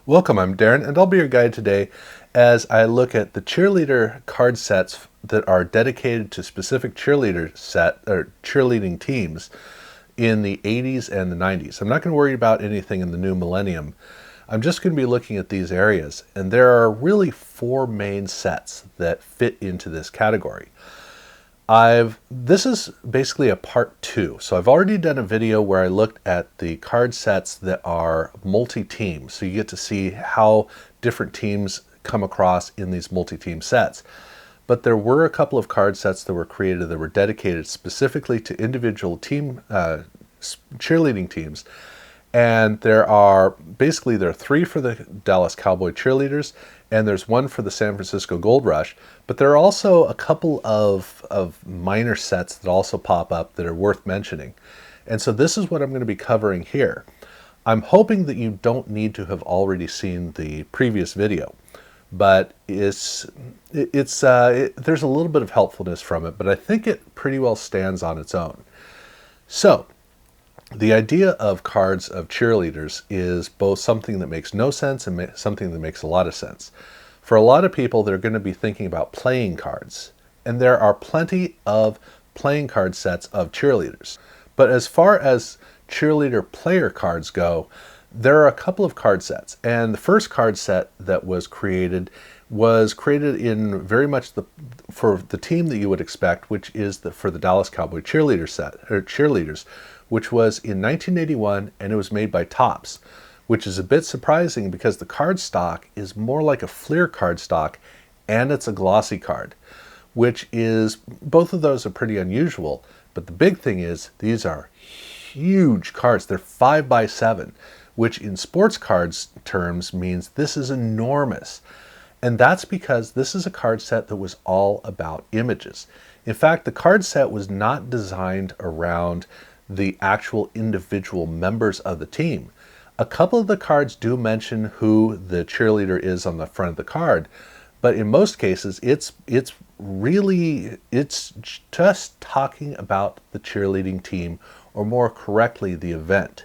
Welcome, I'm Darren, and I'll be your guide today as I look at the cheerleader card sets that are dedicated to specific cheerleading teams in the 80s and the 90s. I'm not going to worry about anything in the new millennium. I'm just going to be looking at these areas, and there are really four main sets that fit into this category. This is basically a part two. So I've already done a video where I looked at the card sets that are multi-team. So you get to see how different teams come across in these multi-team sets. But there were a couple of card sets that were created that were dedicated specifically to individual cheerleading teams. And there are three for the Dallas Cowboy cheerleaders, and there's one for the San Francisco Gold Rush. But there are also a couple of minor sets that also pop up that are worth mentioning. And so this is what I'm going to be covering here. I'm hoping that you don't need to have already seen the previous video, but there's a little bit of helpfulness from it, but I think it pretty well stands on its own. So, the idea of cards of cheerleaders is both something that makes no sense and something that makes a lot of sense. For a lot of people, they're going to be thinking about playing cards, and there are plenty of playing card sets of cheerleaders. But as far as cheerleader player cards go, there are a couple of card sets, and the first card set that was created in very much for the team that you would expect, which is for the Dallas Cowboy cheerleaders, which was in 1981, and it was made by Topps, which is a bit surprising because the card stock is more like a Fleer card stock, and it's a glossy card, both of those are pretty unusual. But the big thing is these are huge cards. They're 5x7, which in sports cards terms means this is enormous. And that's because this is a card set that was all about images. In fact, the card set was not designed around the actual individual members of the team. A couple of the cards do mention who the cheerleader is on the front of the card, but in most cases it's just talking about the cheerleading team, or more correctly, the event.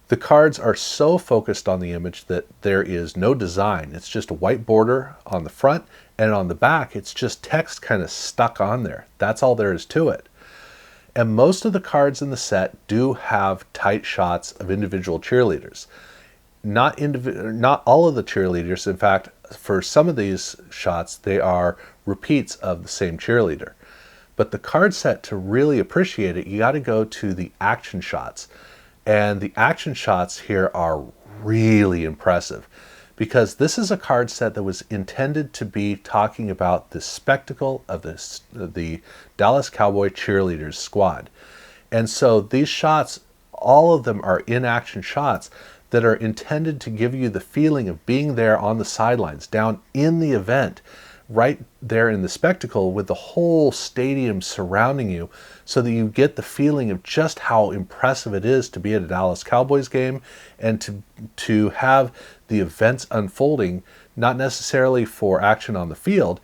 The cards are so focused on the image that there is no design. It's just a white border on the front, and on the back it's just text kind of stuck on there. That's all there is to it. And most of the cards in the set do have tight shots of individual cheerleaders. Not all of the cheerleaders. In fact, for some of these shots, they are repeats of the same cheerleader. But the card set, to really appreciate it, you got to go to the action shots. And the action shots here are really impressive, because this is a card set that was intended to be talking about the spectacle of the Dallas Cowboy cheerleaders squad. And so these shots, all of them are in-action shots that are intended to give you the feeling of being there on the sidelines, down in the event, right there in the spectacle with the whole stadium surrounding you, so that you get the feeling of just how impressive it is to be at a Dallas Cowboys game and to have the events unfolding, not necessarily for action on the field.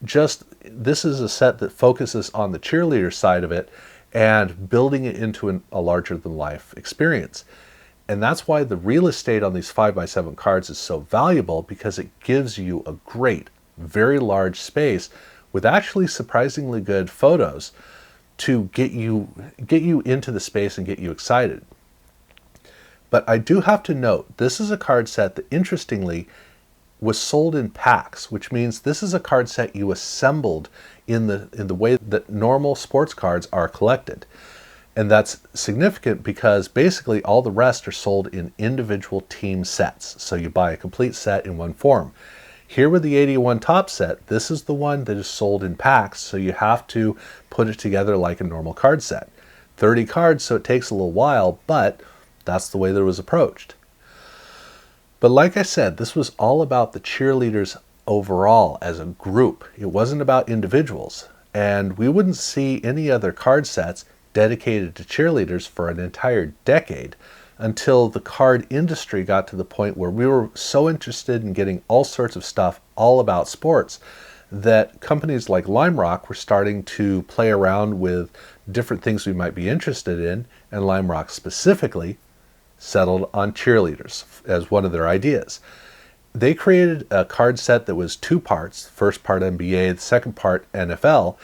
Just this is a set that focuses on the cheerleader side of it and building it into a larger than life experience. And that's why the real estate on these 5x7 cards is so valuable, because it gives you a great, very large space with actually surprisingly good photos to get you into the space and get you excited. But I do have to note, this is a card set that interestingly was sold in packs, which means this is a card set you assembled in the way that normal sports cards are collected. And that's significant because basically all the rest are sold in individual team sets. So you buy a complete set in one form. Here with the 81 Topps set, this is the one that is sold in packs, so you have to put it together like a normal card set. 30 cards, so it takes a little while, but that's the way that it was approached. But like I said, this was all about the cheerleaders overall as a group. It wasn't about individuals. And we wouldn't see any other card sets dedicated to cheerleaders for an entire decade, until the card industry got to the point where we were so interested in getting all sorts of stuff all about sports that companies like Lime Rock were starting to play around with different things we might be interested in, and Lime Rock specifically settled on cheerleaders as one of their ideas. They created a card set that was two parts, first part NBA, the second part NFL.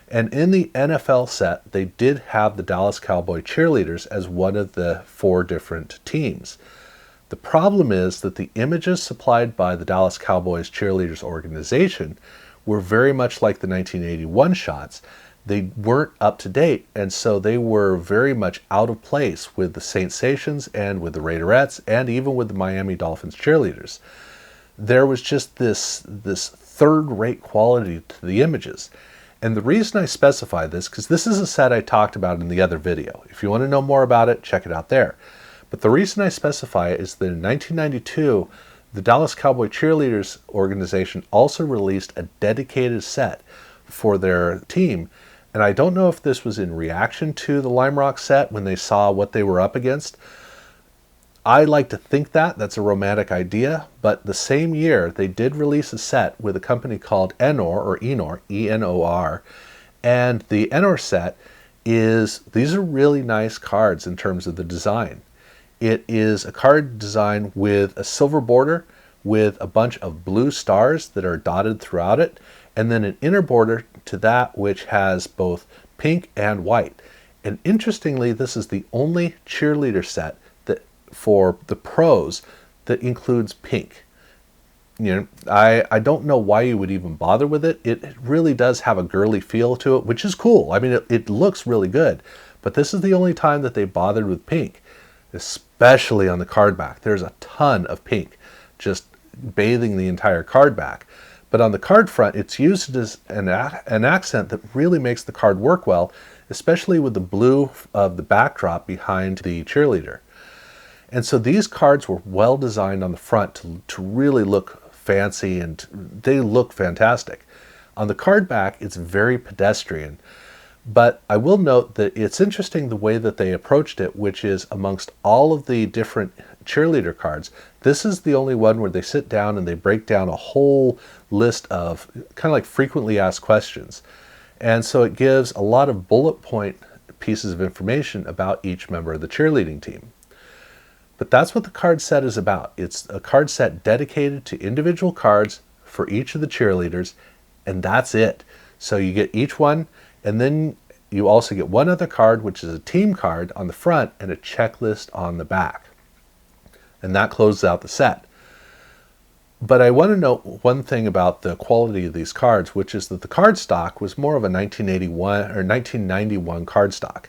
And in the NFL set, they did have the Dallas Cowboy cheerleaders as one of the four different teams. The problem is that the images supplied by the Dallas Cowboys cheerleaders organization were very much like the 1981 shots. They weren't up to date, and so they were very much out of place with the Saints and with the Raiderettes and even with the Miami Dolphins cheerleaders. There was just this third-rate quality to the images. And the reason I specify this, because this is a set I talked about in the other video. If you want to know more about it, check it out there. But the reason I specify it is that in 1992, the Dallas Cowboy Cheerleaders organization also released a dedicated set for their team. And I don't know if this was in reaction to the Lime Rock set when they saw what they were up against. I like to think that's a romantic idea, but the same year they did release a set with a company called Enor, E-N-O-R, and the Enor set these are really nice cards in terms of the design. It is a card design with a silver border with a bunch of blue stars that are dotted throughout it, and then an inner border to that which has both pink and white. And interestingly, this is the only cheerleader set that for the pros that includes pink. I don't know why you would even bother with it. It really does have a girly feel to it, which is cool. I mean, it looks really good, but this is the only time that they bothered with pink. Especially on the card back. There's a ton of pink just bathing the entire card back. But on the card front, it's used as an accent that really makes the card work well, especially with the blue of the backdrop behind the cheerleader. And so these cards were well designed on the front to really look fancy, and they look fantastic. On the card back, it's very pedestrian. But I will note that it's interesting the way that they approached it, which is amongst all of the different cheerleader cards, this is the only one where they sit down and they break down a whole list of kind of like frequently asked questions. And so it gives a lot of bullet point pieces of information about each member of the cheerleading team. But that's what the card set is about. It's a card set dedicated to individual cards for each of the cheerleaders, and that's it. So you get each one, and then you also get one other card, which is a team card on the front and a checklist on the back. And that closes out the set. But I want to note one thing about the quality of these cards, which is that the card stock was more of a 1981 or 1991 card stock.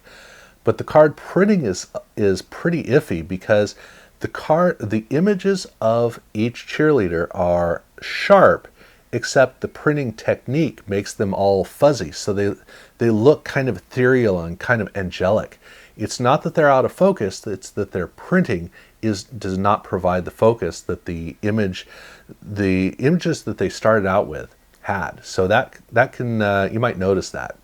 But the card printing is pretty iffy because the images of each cheerleader are sharp, except the printing technique makes them all fuzzy. So they look kind of ethereal and kind of angelic. It's not that they're out of focus, it's that their printing does not provide the focus that the images that they started out with had. So that can you might notice that.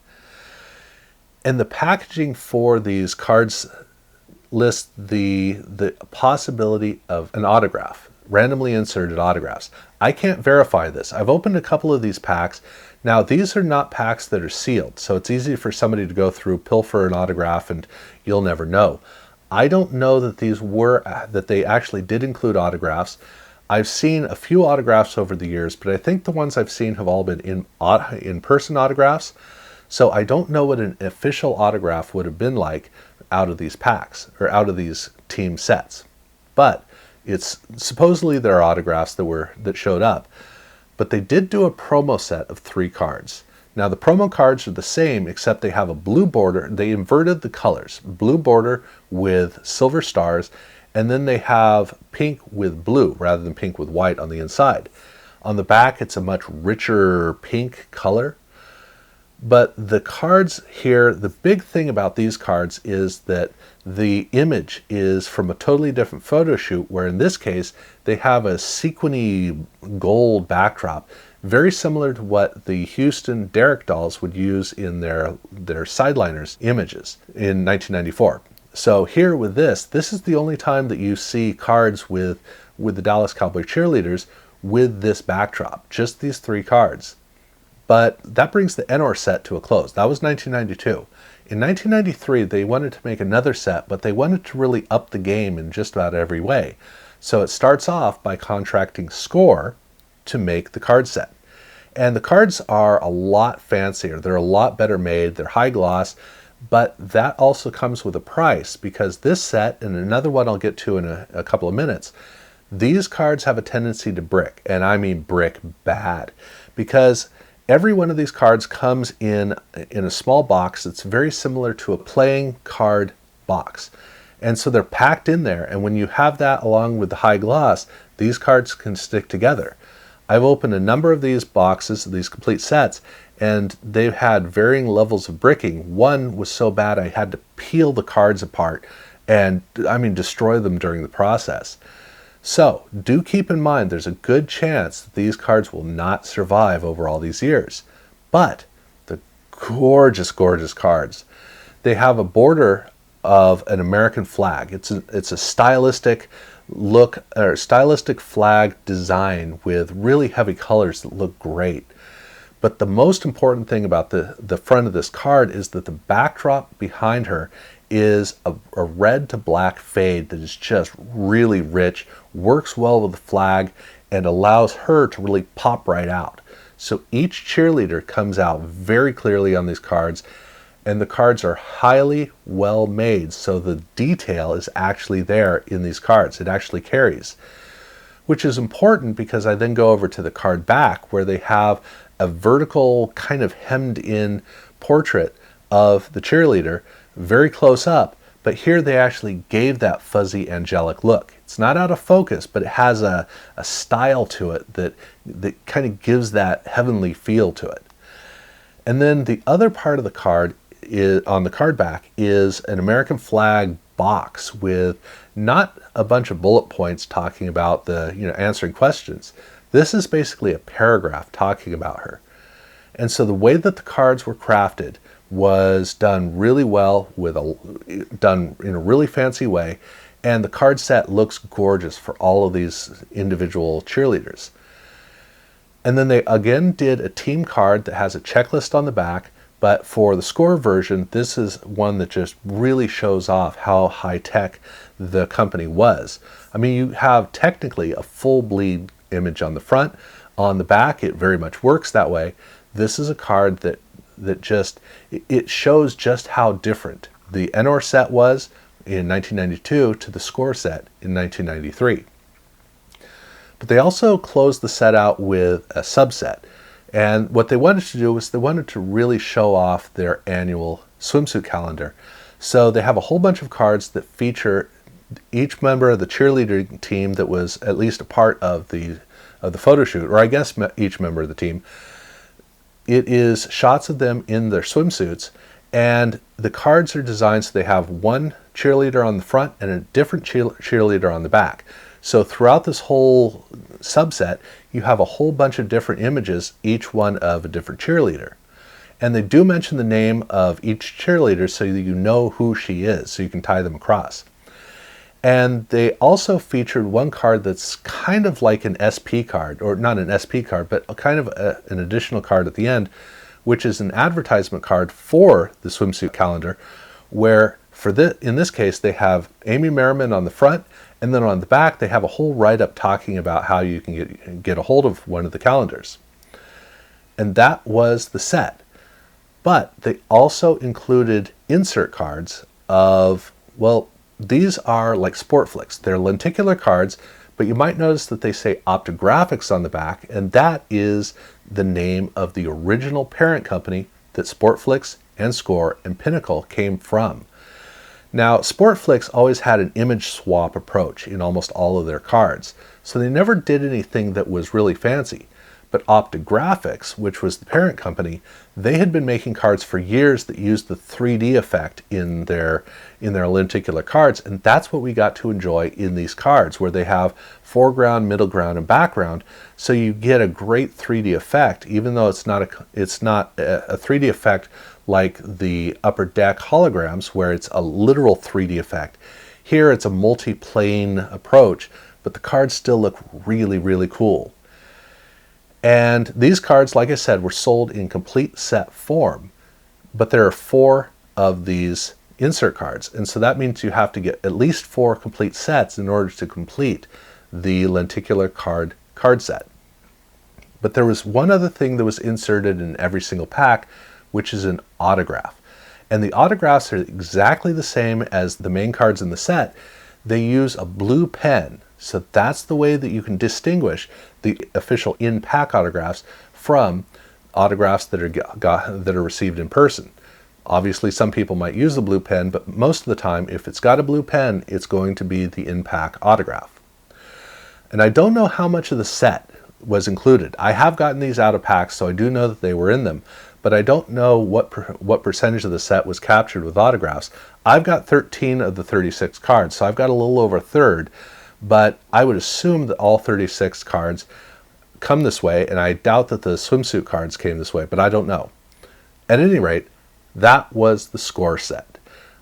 And the packaging for these cards lists the possibility of an autograph. Randomly inserted autographs. I can't verify this. I've opened a couple of these packs. Now, these are not packs that are sealed, so it's easy for somebody to go through, pilfer an autograph, and you'll never know. I don't know that they actually did include autographs. I've seen a few autographs over the years, but I think the ones I've seen have all been in-person autographs. So I don't know what an official autograph would have been like out of these packs or out of these team sets. But it's supposedly there are autographs that showed up, but they did do a promo set of 3 cards. Now the promo cards are the same, except they have a blue border. They inverted the colors, blue border with silver stars, and then they have pink with blue rather than pink with white on the inside. On the back, it's a much richer pink color. But the cards here, the big thing about these cards is that the image is from a totally different photo shoot, where in this case, they have a sequiny gold backdrop, very similar to what the Houston Derrick dolls would use in their sideliners images in 1994. So here with this is the only time that you see cards with the Dallas Cowboy cheerleaders with this backdrop, just these 3 cards. But that brings the Enor set to a close. That was 1992. In 1993, they wanted to make another set, but they wanted to really up the game in just about every way. So it starts off by contracting Score to make the card set. And the cards are a lot fancier. They're a lot better made. They're high gloss, but that also comes with a price, because this set, and another one I'll get to in a couple of minutes, these cards have a tendency to brick, and I mean brick bad, because every one of these cards comes in a small box that's very similar to a playing card box. And so they're packed in there, and when you have that along with the high gloss, these cards can stick together. I've opened a number of these boxes, these complete sets, and they've had varying levels of bricking. One was so bad I had to peel the cards apart and, I mean, destroy them during the process. So do keep in mind there's a good chance that these cards will not survive over all these years. But the gorgeous, gorgeous cards. They have a border of an American flag. It's a stylistic look, or stylistic flag design with really heavy colors that look great. But the most important thing about the front of this card is that the backdrop behind her is a red to black fade that is just really rich, works well with the flag, and allows her to really pop right out. So each cheerleader comes out very clearly on these cards, and the cards are highly well made, so the detail is actually there in these cards. It actually carries, which is important because I then go over to the card back, where they have a vertical kind of hemmed in portrait of the cheerleader, very close up, but here they actually gave that fuzzy angelic look. It's not out of focus, but it has a style to it that kind of gives that heavenly feel to it. And then the other part of the card is, on the card back, is an American flag box with not a bunch of bullet points talking about the, answering questions. This is basically a paragraph talking about her. And so the way that the cards were crafted was done really well, done in a really fancy way, and the card set looks gorgeous for all of these individual cheerleaders. And then they again did a team card that has a checklist on the back, but for the Score version, this is one that just really shows off how high-tech the company was. I mean, you have technically a full bleed image on the front. On the back, it very much works that way. This is a card that just, it shows just how different the Enor set was in 1992 to the Score set in 1993. But they also closed the set out with a subset. And what they wanted to do was they wanted to really show off their annual swimsuit calendar. So they have a whole bunch of cards that feature each member of the cheerleader team that was at least a part of the photo shoot, or I guess each member of the team. It is shots of them in their swimsuits, and the cards are designed so they have one cheerleader on the front and a different cheerleader on the back. So throughout this whole subset, you have a whole bunch of different images, each one of a different cheerleader. And they do mention the name of each cheerleader so that you know who she is, so you can tie them across. And they also featured one card that's kind of like an SP card, or not an SP card, but kind of an additional card at the end, which is an advertisement card for the swimsuit calendar, where in this case they have Amy Merriman on the front, and then on the back they have a whole write-up talking about how you can get a hold of one of the calendars. And that was the set. But they also included insert cards of, well, these are like sport flicks. They're lenticular cards, but you might notice that they say Optographics on the back, and that is the name of the original parent company that Sportflix and Score and Pinnacle came from. Now, Sportflix always had an image swap approach in almost all of their cards, so they never did anything that was really fancy. But Optographics, which was the parent company, they had been making cards for years that used the 3D effect in their lenticular cards, and that's what we got to enjoy in these cards, where they have foreground, middle ground, and background. So you get a great 3D effect, even though it's not a 3D effect like the Upper Deck holograms, where it's a literal 3D effect. Here it's a multi-plane approach, but the cards still look really, really cool. And these cards, like I said, were sold in complete set form, but there are 4 of these insert cards. And so that means you have to get at least 4 complete sets in order to complete the lenticular card set. But there was one other thing that was inserted in every single pack, which is an autograph. And the autographs are exactly the same as the main cards in the set. They use a blue pen. So that's the way that you can distinguish the official in-pack autographs from autographs that are received in person. Obviously, some people might use the blue pen, but most of the time, if it's got a blue pen, it's going to be the in-pack autograph. And I don't know how much of the set was included. I have gotten these out of packs, so I do know that they were in them, but I don't know what percentage of the set was captured with autographs. I've got 13 of the 36 cards, so I've got a little over a third, but I would assume that all 36 cards come this way, and I doubt that the swimsuit cards came this way, but I don't know. At any rate, that was the score set.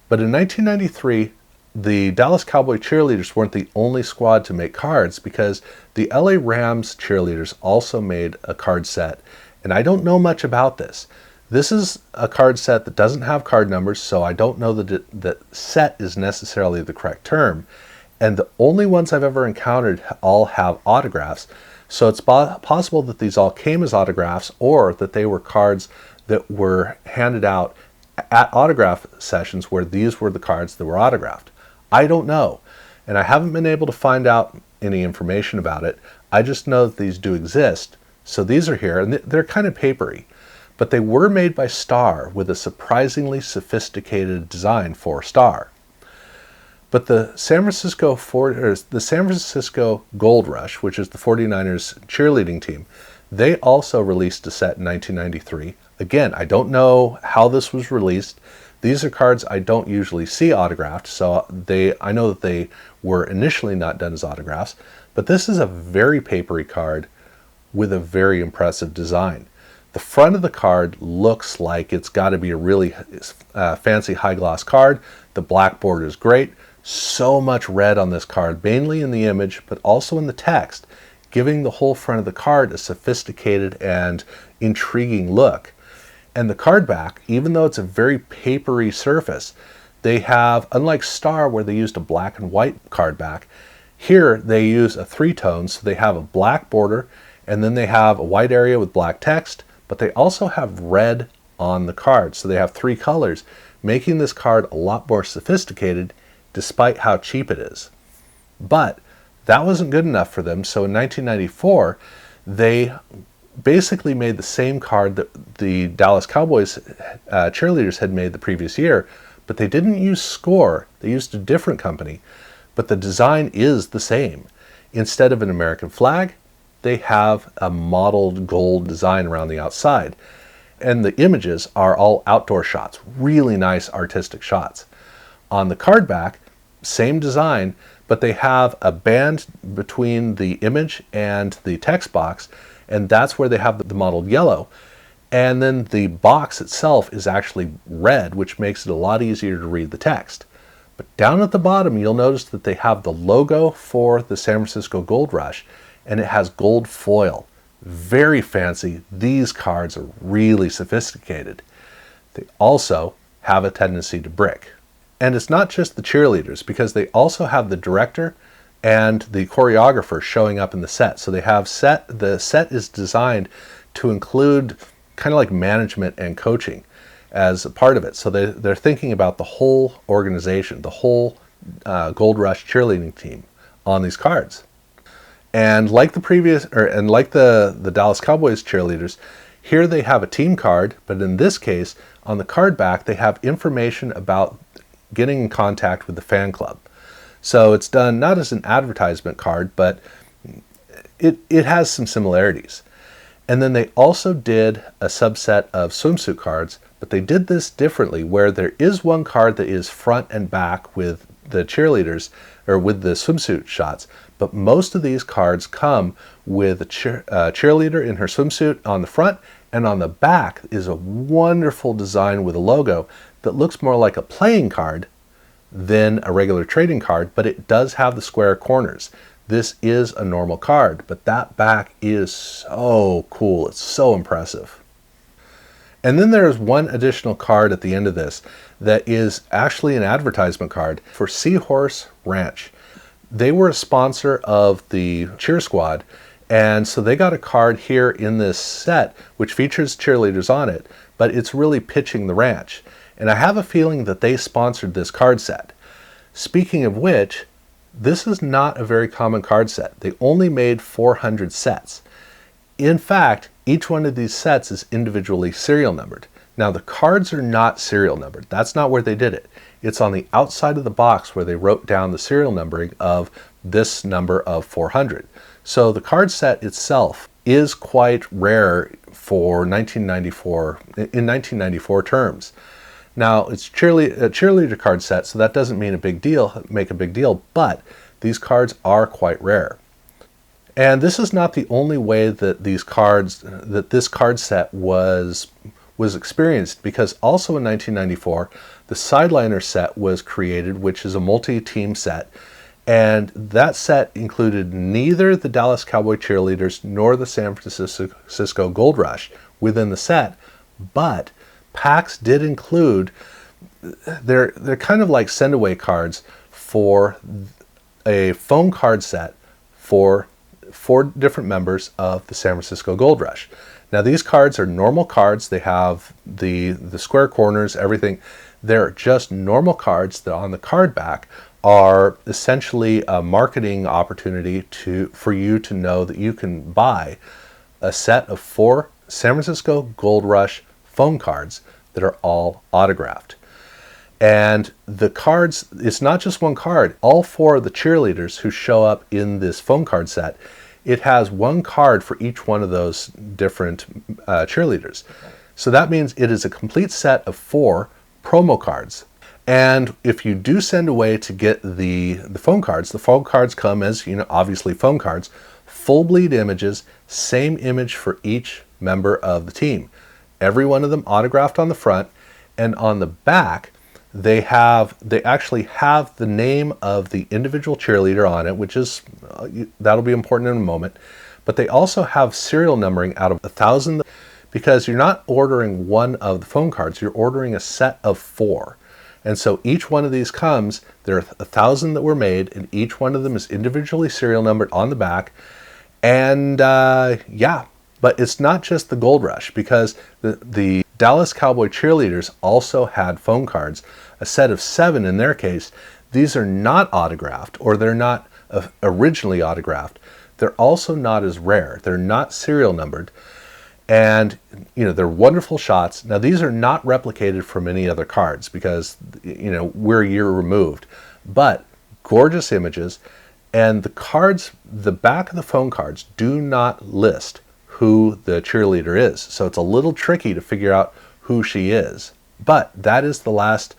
But in 1993, the Dallas Cowboy cheerleaders weren't the only squad to make cards, because the LA Rams cheerleaders also made a card set, and I don't know much about this. This is a card set that doesn't have card numbers, so I don't know that set is necessarily the correct term. And the only ones I've ever encountered all have autographs. So it's possible that these all came as autographs, or that they were cards that were handed out at autograph sessions where these were the cards that were autographed. I don't know. And I haven't been able to find out any information about it. I just know that these do exist. So these are here, and they're kind of papery. But they were made by Star with a surprisingly sophisticated design for Star. But the San Francisco Gold Rush, which is the 49ers cheerleading team, they also released a set in 1993. Again, I don't know how this was released. These are cards I don't usually see autographed, so I know that they were initially not done as autographs. But this is a very papery card with a very impressive design. The front of the card looks like it's got to be a really fancy high gloss card. The black border is great. So much red on this card, mainly in the image, but also in the text, giving the whole front of the card a sophisticated and intriguing look. And the card back, even though it's a very papery surface, they have, unlike Star where they used a black and white card back, here they use a 3-tone, so they have a black border, and then they have a white area with black text, but they also have red on the card. So they have 3 colors, making this card a lot more sophisticated, despite how cheap it is. But that wasn't good enough for them, so in 1994, they basically made the same card that the Dallas Cowboys cheerleaders had made the previous year, but they didn't use Score. They used a different company, but the design is the same. Instead of an American flag, they have a mottled gold design around the outside. And the images are all outdoor shots, really nice artistic shots. On the card back, same design, but they have a band between the image and the text box, and that's where they have the mottled yellow. And then the box itself is actually red, which makes it a lot easier to read the text. But down at the bottom, you'll notice that they have the logo for the San Francisco Gold Rush, and it has gold foil. Very fancy. These cards are really sophisticated. They also have a tendency to brick. And it's not just the cheerleaders, because they also have the director and the choreographer showing up in the set. So they have the set is designed to include kind of like management and coaching as a part of it. So they're thinking about the whole organization, the whole Gold Rush cheerleading team on these cards. And like the Dallas Cowboys cheerleaders, here they have a team card, but in this case, on the card back, they have information about getting in contact with the fan club. So it's done not as an advertisement card, but it has some similarities. And then they also did a subset of swimsuit cards, but they did this differently, where there is one card that is front and back with the cheerleaders, or with the swimsuit shots, but most of these cards come with a cheerleader in her swimsuit on the front, and on the back is a wonderful design with a logo that looks more like a playing card than a regular trading card, but it does have the square corners. This is a normal card, but that back is so cool. It's so impressive. And then there's one additional card at the end of this that is actually an advertisement card for Seahorse Ranch. They were a sponsor of the cheer squad, and so they got a card here in this set which features cheerleaders on it, but it's really pitching the ranch. And I have a feeling that they sponsored this card set. Speaking of which, this is not a very common card set. They only made 400 sets. In fact, each one of these sets is individually serial numbered. Now the cards are not serial numbered. That's not where they did it. It's on the outside of the box where they wrote down the serial numbering of this number of 400. So the card set itself is quite rare for 1994, in 1994 terms. Now it's a cheerleader card set, so that doesn't mean make a big deal, but these cards are quite rare. And this is not the only way that this card set was experienced, because also in 1994, the Sideliner set was created, which is a multi-team set. And that set included neither the Dallas Cowboy cheerleaders nor the San Francisco Gold Rush within the set, but packs did include, they're kind of like send-away cards for a phone card set for 4 different members of the San Francisco Gold Rush. Now these cards are normal cards. They have the square corners, everything. They're just normal cards that on the card back are essentially a marketing opportunity for you to know that you can buy a set of 4 San Francisco Gold Rush phone cards that are all autographed. And the cards, it's not just one card. All 4 of the cheerleaders who show up in this phone card set, it has one card for each one of those different cheerleaders. So that means it is a complete set of 4 promo cards. And if you do send away to get the phone cards come as, obviously phone cards, full bleed images, same image for each member of the team. Every one of them autographed on the front, and on the back, they actually have the name of the individual cheerleader on it, which is, that'll be important in a moment. But they also have serial numbering out of 1,000, because you're not ordering one of the phone cards, you're ordering a set of 4. And so each one of these comes, there are 1,000 that were made, and each one of them is individually serial numbered on the back. And yeah, but it's not just the Gold Rush, because the Dallas Cowboy cheerleaders also had phone cards, a set of 7 in their case. These are not autographed, or they're not originally autographed. They're also not as rare. They're not serial numbered. And, they're wonderful shots. Now, these are not replicated from any other cards because, we're a year removed. But gorgeous images. And the cards, the back of the phone cards do not list who the cheerleader is. So it's a little tricky to figure out who she is. But that is the last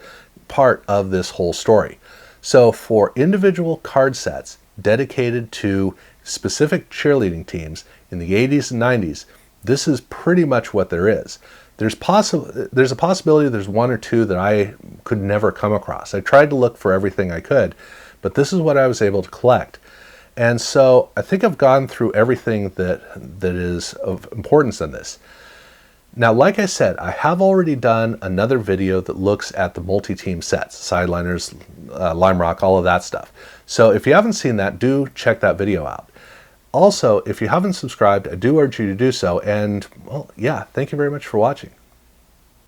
part of this whole story. So for individual card sets dedicated to specific cheerleading teams in the 80s and 90s, this is pretty much what there is. There's a possibility there's 1 or 2 that I could never come across. I tried to look for everything I could, but this is what I was able to collect. And so I think I've gone through everything that is of importance in this. Now, like I said, I have already done another video that looks at the multi-team sets, sideliners, lime rock, all of that stuff. So if you haven't seen that, do check that video out. Also, if you haven't subscribed, I do urge you to do so. And, well, yeah, thank you very much for watching.